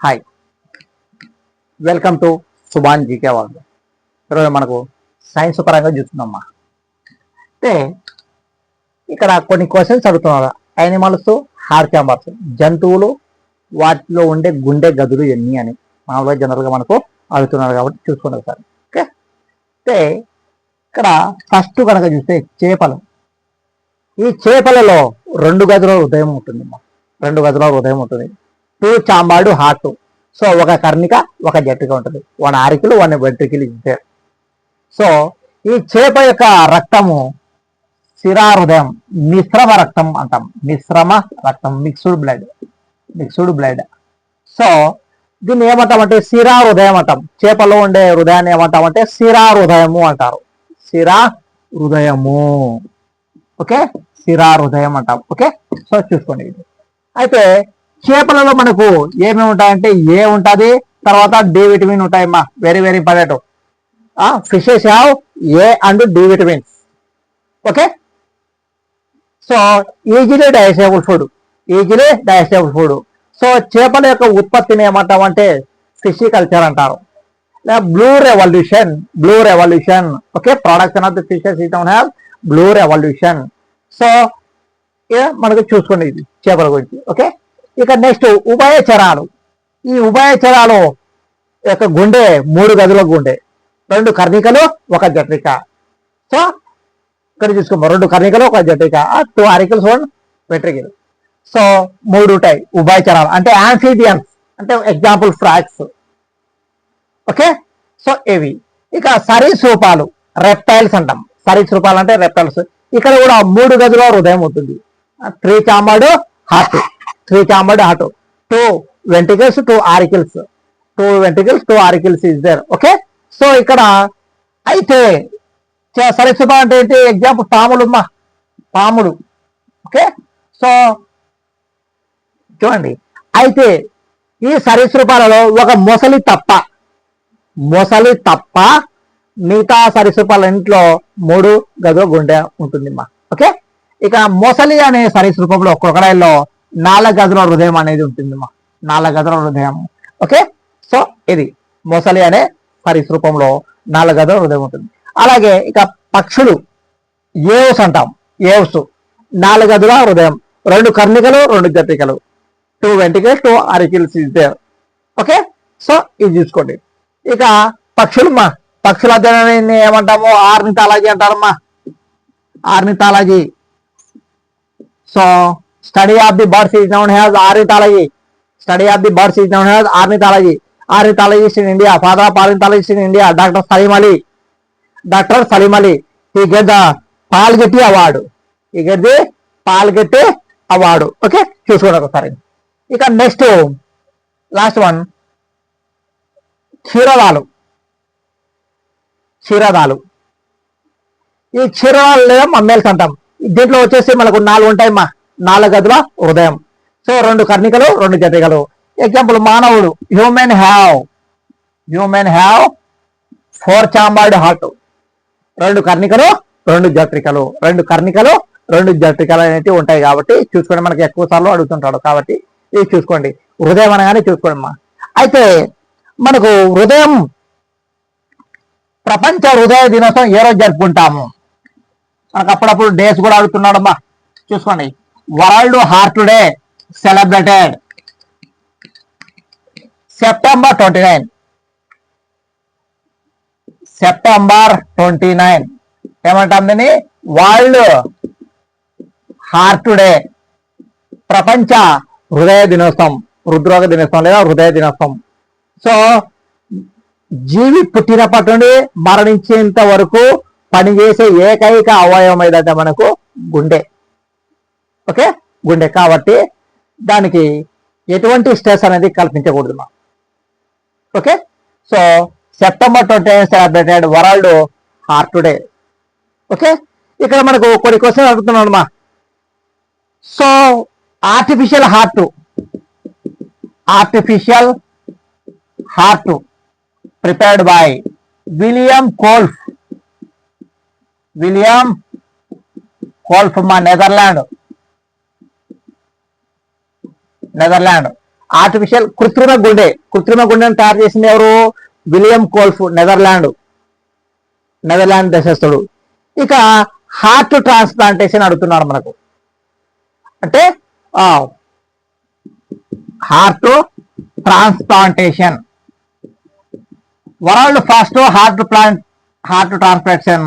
Hi, welcome to Subhan GK వాళ్ళు. ఈరోజు మనకు సైన్స్ పరంగా చూస్తున్నామ్మా. అంటే ఇక్కడ కొన్ని క్వశ్చన్స్ అడుగుతున్నారు. యానిమల్స్, హార్ట్ ఛాంబర్స్, జంతువులు వాటిలో ఉండే గుండె గదులు ఎన్ని అని మామూలుగా జనరల్గా మనకు అడుగుతున్నారు కాబట్టి చూసుకున్నారు సార్. ఓకే, అంటే ఇక్కడ ఫస్ట్ కనుక చూస్తే చేపలు. ఈ చేపలలో 2 గదుల హృదయం ఉంటుందమ్మా. 2 గదుల హృదయం ఉంటుంది. 2 చాంబార్డ్ హార్ట్. సో ఒక కర్ణిక, ఒక జట్టిక ఉంటుంది. 1 ఆరికలు, 1 వెంట్రికలు ఇచ్చారు. సో ఈ చేప యొక్క రక్తము శిరా హృదయం, మిశ్రమ రక్తం అంటాం. మిశ్రమ రక్తం, మిక్స్డ్ బ్లడ్. సో దీన్ని ఏమంటామంటే శిరా హృదయం అంటాం. చేపలో ఉండే హృదయాన్ని ఏమంటామంటే శిరా హృదయము అంటారు. శిరా హృదయము. ఓకే, శిరా హృదయం అంటాం. ఓకే, సో చూసుకోండి. అయితే చేపలలో మనకు ఏమేమి ఉంటాయంటే ఏ ఉంటుంది, తర్వాత డి విటమిన్ ఉంటాయమ్మా. Very very important. Fishes have A and D vitamins. Okay, so easily digestible food. So చేపల యొక్క ఉత్పత్తిని ఏమంటామంటే ఫిషికల్చర్ అంటారు. Blue revolution. Okay, production of the fishes it have blue revolution. So మనకు చూసుకోండి ఇది చేపల గురించి. ఓకే, ఇక నెక్స్ట్ ఉభయచరాలు. ఈ ఉభయచరాలు యొక్క గుండె 3 గదుల గుండె, 2 కర్ణికలు, 1 జట్రిక. సో ఇక్కడ చూసుకోమా, 2 కర్ణికలు, 1 జట్రిక, 2 ఆరికల్స్, 1 వెంట్రికల్. సో 3 ఉంటాయి ఉభయచరాలు. అంటే ఆంఫీబియన్స్ అంటే ఎగ్జాంపుల్ ఫ్రాక్స్. ఓకే, సో ఇవి. ఇక సరీసృపాలు, రెప్టైల్స్ అంటాం. సరీసృపాలు అంటే రెప్టైల్స్. ఇక్కడ కూడా 3 గదుల హృదయం ఉంటుంది. 3 chambered heart, 2 ventricles, 2 auricles. 2 auricles is there. Okay, so ఇక్కడ అయితే సరీసృపాలు అంటే ఏంటి? ఎగ్జాంపుల్ పాములు. ఓకే, సో చూడండి. అయితే ఈ సరీసృపాలలో ఒక మొసలి తప్ప మిగతా సరీసృపాల ఇంట్లో 3 గదుల గుండె ఉంటుందిమ్మా. ఓకే, ఇక మొసలి అనే సరీసృపంలో క్రొకడైల్లో 4 గదుల హృదయం అనేది ఉంటుందిమ్మా. 4 గదుల హృదయం. ఓకే, సో ఇది మొసలి అనే సరీసృపంలో 4 గదుల హృదయం ఉంటుంది. అలాగే ఇక పక్షులు ఏవ్స్ అంటాం. ఏవ్స్ 4 గదుల హృదయం, 2 కర్ణికలు, 2 జట్రికలు, 2 ventricles, 2 auricles is there. Okay, so ఇది చూసుకోండి. ఇక పక్షుల అధ్యయనాన్ని ఏమంటాము? ఆర్నిథాలజీ అంటారమ్మా. Ornithology. So study of the birds is known as ornithology. Ornithologist in India, father of ornithologist in India, Dr. Salim Ali. He get the Palgetty Award. Okay, చూసుకోండి ఒకసారి. ఇక నెక్స్ట్ లాస్ట్ వన్ క్షీరదాలు. ఈ క్షీరదాలు లేదా mammals అంటాం. దీంట్లో వచ్చేసి మనకు 4 ఉంటాయమ్మా. 4 గదుల హృదయం. సో 2 కర్ణికలు, 2 జట్రికలు. ఎగ్జాంపుల్ మానవుడు హ్యూమన్ హ్యావ్ 4 చాంబర్డ్ హార్ట్, 2 కర్ణికలు, 2 జట్రికలు, 2 జట్రికలు అనేవి ఉంటాయి. కాబట్టి చూసుకోండి, మనకి ఎక్కువ సార్లు అడుగుతుంటాడు కాబట్టి ఇది చూసుకోండి. హృదయం అనగానే చూసుకోండి అమ్మా. అయితే మనకు ప్రపంచ హృదయ దినోత్సవం ఏ రోజు జరుపుకుంటాము? మనకు అప్పుడప్పుడు డేస్ కూడా అడుగుతున్నాడమ్మా. చూసుకోండి. World heart day celebrated September 29. ఏమంటాం దీన్ని? వరల్డ్ హార్ట్ డే, ప్రపంచ హృదయ దినోత్సవం, హృద్రోగ దినోత్సవం లేదా హృదయ దినోత్సవం. సో జీవి పుట్టినప్పటి నుండి మరణించేంత వరకు పనిచేసే ఏకైక అవయవం ఏదంటే మనకు గుండె. ఓకే, గుండె. కాబట్టి దానికి ఎటువంటి స్ట్రెస్ అనేది కల్పించకూడదు. Okay, so September 29 celebrated world heart day. Okay, ఇక్కడ మనకు కొన్ని క్వశ్చన్ అడుగుతున్నాడు అమ్మా. So artificial heart prepared by William Kolff మా నెదర్లాండ్. ఆర్టిఫిషియల్ కృత్రిమ గుండెను తయారు చేసింది ఎవరు? విలియం కోల్ఫ్, నెదర్లాండ్ దేశస్థుడు. ఇక హార్ట్ ట్రాన్స్ప్లాంటేషన్ అడుగుతున్నాడు మనకు. అంటే heart transplantation, world first heart transplantation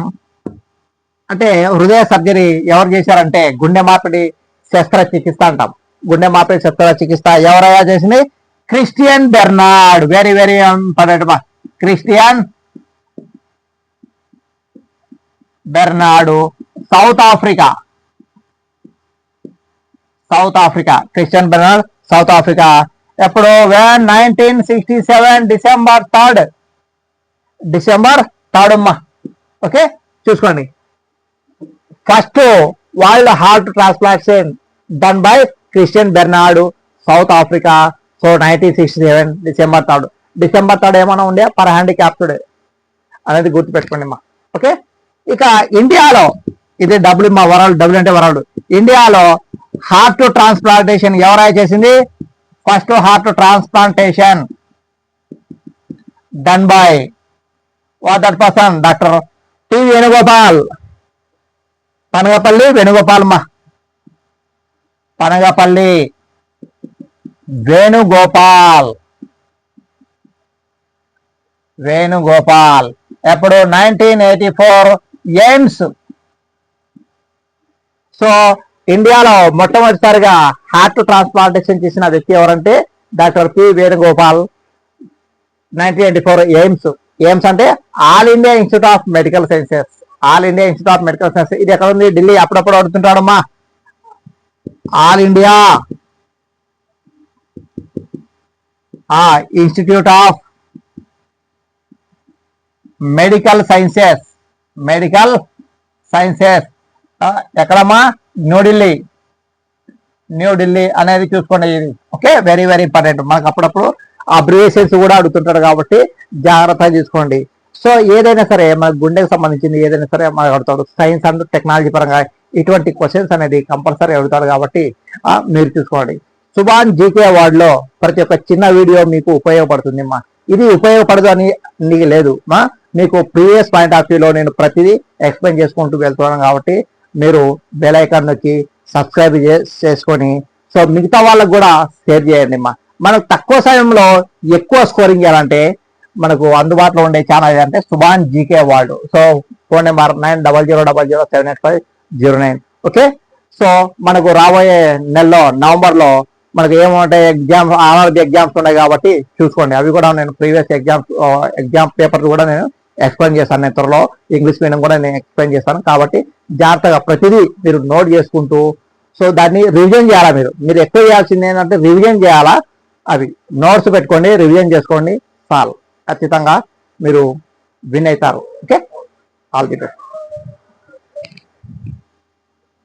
అంటే హృదయ సర్జరీ ఎవరు చేశారంటే గుండె మార్పిడి శస్త్రచికిత్స అంటాం. గుండె మార్పిడి శస్త్రచికిత్స ఎవరయ్యా చేసింది? Christian Bernard. Very very important. Christian Bernard, South Africa. Christian Bernard, South Africa. ఎప్పుడు? 1967 డిసెంబర్ 3 అమ్మా. ఓకే, చూసుకోండి. First world heart transplantation done by Christian Bernard, South Africa. So 1967 December 3 ఏమైనా ఉండే పర్ హ్యాండిక్యాప్డ్ అనేది గుర్తుపెట్టుకోండి అమ్మా. ఓకే, ఇక ఇండియాలో ఇది డబ్ల్యూ మా వరల్డ్, డబ్ల్యూ అంటే వరల్డ్. ఇండియాలో హార్ట్ ట్రాన్స్ప్లాంటేషన్ ఎవరైనా చేసింది? First heart transplantation done by what that person? Doctor T Venugopal. Panagapalli Venugopal అమ్మా. పనగపల్లి వేణుగోపాల్. ఎప్పుడు? 1984 ఎయిమ్స్. సో ఇండియాలో మొట్టమొదటిసారిగా హార్ట్ ట్రాన్స్ప్లాంటేషన్ చేసిన వ్యక్తి ఎవరంటే డాక్టర్ పి వేణుగోపాల్. 1984 ఎయిమ్స్ అంటే all India institute of medical sciences. ఇది ఎక్కడ ఉంది? ఢిల్లీ. అప్పుడప్పుడు అడుగుతుంటాడమ్మా. ఆల్ ఇండియా ఇన్స్టిట్యూట్ ఆఫ్ మెడికల్ సైన్సెస్ ఎక్కడమ్మా? న్యూఢిల్లీ అనేది చూసుకోండి ఇది. Okay, very very important. మనకు అప్పుడప్పుడు అబ్రివేషన్స్ కూడా అడుగుతుంటారు కాబట్టి జాగ్రత్తగా చూసుకోండి. సో ఏదైనా సరే మన గుండెకు సంబంధించింది ఏదైనా సరే మనకు అడుగుతాడు. సైన్స్ అండ్ టెక్నాలజీ పరంగా ఇటువంటి క్వశ్చన్స్ అనేది కంపల్సరీ అడుగుతాడు కాబట్టి మీరు చూసుకోండి. సుభాన్ జీకే అవార్డులో ప్రతి ఒక్క చిన్న వీడియో మీకు ఉపయోగపడుతుంది అమ్మా. ఇది ఉపయోగపడదు అని నీకు లేదు మా, మీకు ప్రీవియస్ పాయింట్ ఆఫ్ వ్యూలో నేను ప్రతిదీ ఎక్స్ప్లెయిన్ చేసుకుంటూ వెళ్తున్నాను కాబట్టి మీరు బెల్ ఐకాన్ నొక్కి సబ్స్క్రైబ్ చేసుకొని సో మిగతా వాళ్ళకు కూడా షేర్ చేయండి అమ్మా. మనకు తక్కువ సమయంలో ఎక్కువ స్కోరింగ్ చేయాలంటే మనకు అందుబాటులో ఉండే ఛానల్ అంటే Subhan GK award. So phone number 9000078509. Okay, so మనకు రాబోయే నెలలో నవంబర్లో మనకు ఏమంటే ఆర్ఆర్బీ ఎగ్జామ్స్ ఉన్నాయి కాబట్టి చూసుకోండి. అవి కూడా నేను ప్రీవియస్ ఎగ్జామ్ పేపర్ కూడా నేను ఎక్స్ప్లెయిన్ చేస్తాను. నేను త్వరలో ఇంగ్లీష్ మీడియం కూడా నేను ఎక్స్ప్లెయిన్ చేస్తాను కాబట్టి జాగ్రత్తగా ప్రతిదీ మీరు నోట్ చేసుకుంటూ సో దాన్ని రివిజన్ చేయాలా. మీరు ఎక్కువ చేయాల్సింది ఏంటంటే రివిజన్ చేయాలా. అవి నోట్స్ పెట్టుకోండి, రివిజన్ చేసుకోండి, చాలు. ఖచ్చితంగా మీరు విన్ అవుతారు. Okay, all the best.